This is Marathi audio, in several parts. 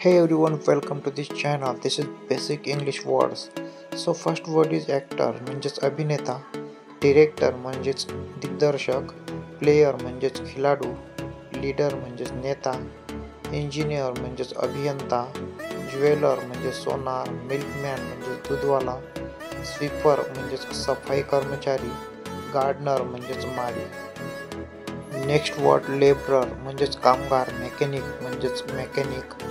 Hey everyone, welcome to this channel. This is basic English words. So first word is actor म्हणजेच अभिनेता, director म्हणजेच दिग्दर्शक, player म्हणजेच खिलाडू, leader म्हणजेच नेता, engineer म्हणजेच अभियंता, jeweler म्हणजेच सोनार, milkman म्हणजेच दूधवाला, sweeper म्हणजेच सफाई कर्मचारी, gardener म्हणजेच माळी. नेक्स्ट वर्ड लेबरर म्हणजेच कामगार, मेकॅनिक म्हणजेच मेकॅनिक,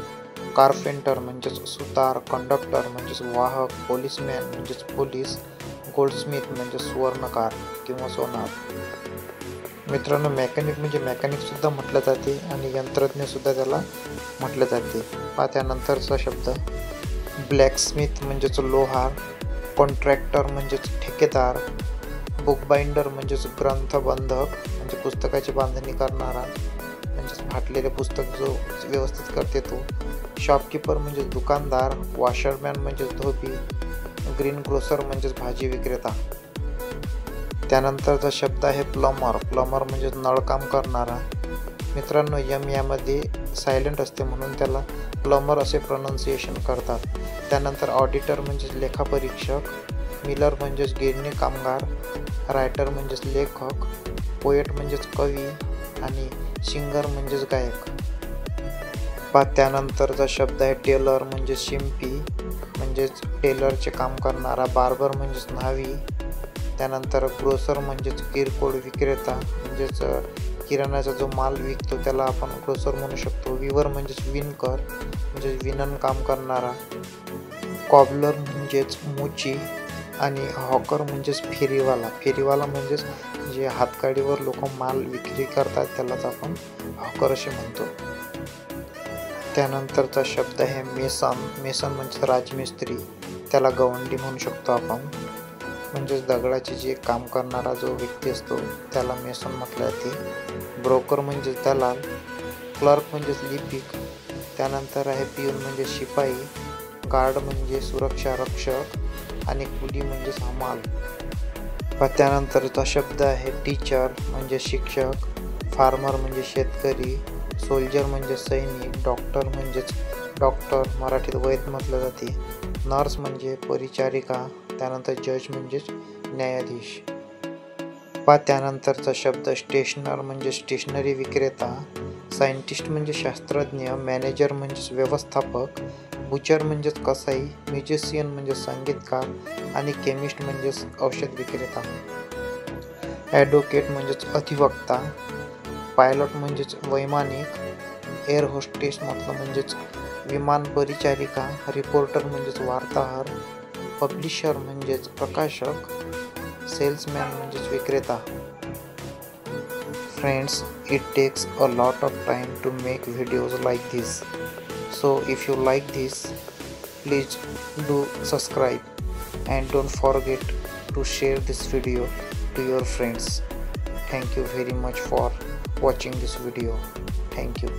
कारपेंटर म्हणजेच सुतार, कंडक्टर म्हणजेच वाहक, पोलिसमॅन म्हणजेच पोलीस, गोल्डस्मिथ म्हणजेच सुवर्णकार किंवा सोनार. मित्रांनो, मेकॅनिक म्हणजे मेकॅनिक सुद्धा म्हटलं जाते आणि यंत्रज्ञ सुद्धा त्याला म्हटलं जाते. त्यानंतरचा शब्द ब्लॅकस्मिथ म्हणजेच लोहार, कॉन्ट्रॅक्टर म्हणजेच ठेकेदार, बुक बाइंडर म्हणजेच ग्रंथबंधक म्हणजे पुस्तकाची बांधणी करणारा म्हणजेच फाटलेले पुस्तक जो व्यवस्थित करते तो, शॉपकीपर म्हणजेच दुकानदार, वॉशरमॅन म्हणजेच धोबी, ग्रीन ग्रोसर म्हणजेच भाजी विक्रेता. त्यानंतरचा शब्द आहे प्लंबर. प्लंबर म्हणजेच नळकाम करणारा. मित्रांनो, यम यामध्ये सायलेंट असते म्हणून त्याला प्लंबर असे प्रोनाउन्सिएशन करतात. त्यानंतर ऑडिटर म्हणजेच लेखापरीक्षक, मिलर म्हणजेच गिरणी कामगार, रायटर म्हणजेच लेखक, पोएट म्हणजेच कवी आणि सिंगर म्हणजेच गायक. त्यानंतरचा शब्द आहे टेलर म्हणजेच शिंपी म्हणजेच टेलरचे काम करणारा, बार्बर म्हणजेच न्हावी. त्यानंतर ग्रोसर म्हणजेच किरकोळ विक्रेता म्हणजेच किराणाचा जो माल विकतो त्याला आपण ग्रोसर म्हणू शकतो. विवर म्हणजेच विणकर म्हणजेच विणण काम करणारा, कॉबलर म्हणजेच मोची आणि हॉकर म्हणजेच फेरीवाला. फेरीवाला म्हणजेच जे हातगाडीवर लोक माल विक्री करतात त्यालाच आपण हॉकर असे म्हणतो. त्यानंतरचा शब्द आहे मेसन. मेसन म्हणजे राजमिस्त्री, त्याला गवंडी म्हणू शकतो आपण. म्हणजेच दगडाचे जे काम करणारा जो व्यक्ती असतो त्याला मेसन म्हटलं जाते. ब्रोकर म्हणजेच दलाल, क्लर्क म्हणजेच लिपिक. त्यानंतर आहे पिऊन म्हणजे शिपाई, गार्ड म्हणजे सुरक्षा रक्षक आणि कुली म्हणजेच हमाल. त्यानंतरचा शब्द आहे टीचर म्हणजे शिक्षक, फार्मर म्हणजे शेतकरी, सोल्जर म्हणजे सैनिक, डॉक्टर म्हणजेच डॉक्टर मराठीत वैद्य म्हटलं जाते, नर्स म्हणजे परिचारिका. त्यानंतर जज म्हणजेच न्यायाधीश. त्यानंतरचा शब्द स्टेशनर म्हणजे स्टेशनरी विक्रेता, सायंटिस्ट म्हणजे शास्त्रज्ञ, मॅनेजर म्हणजेच व्यवस्थापक, बुचर म्हणजेच कसाई, म्युझिशियन म्हणजे संगीतकार आणि केमिस्ट म्हणजेच औषध विक्रेता. ॲडव्होकेट म्हणजेच अधिवक्ता, पायलट म्हणजेच वैमानिक, एअर होस्टेस म्हटलं म्हणजेच विमान परिचारिका, रिपोर्टर म्हणजेच वार्ताहर, पब्लिशर म्हणजेच प्रकाशक, सेल्समॅन म्हणजेच विक्रेता. Friends, it takes a lot of time to make videos like this. So if you like this, please do subscribe and don't forget to share this video to your friends. Thank you very much for watching this video. Thank you.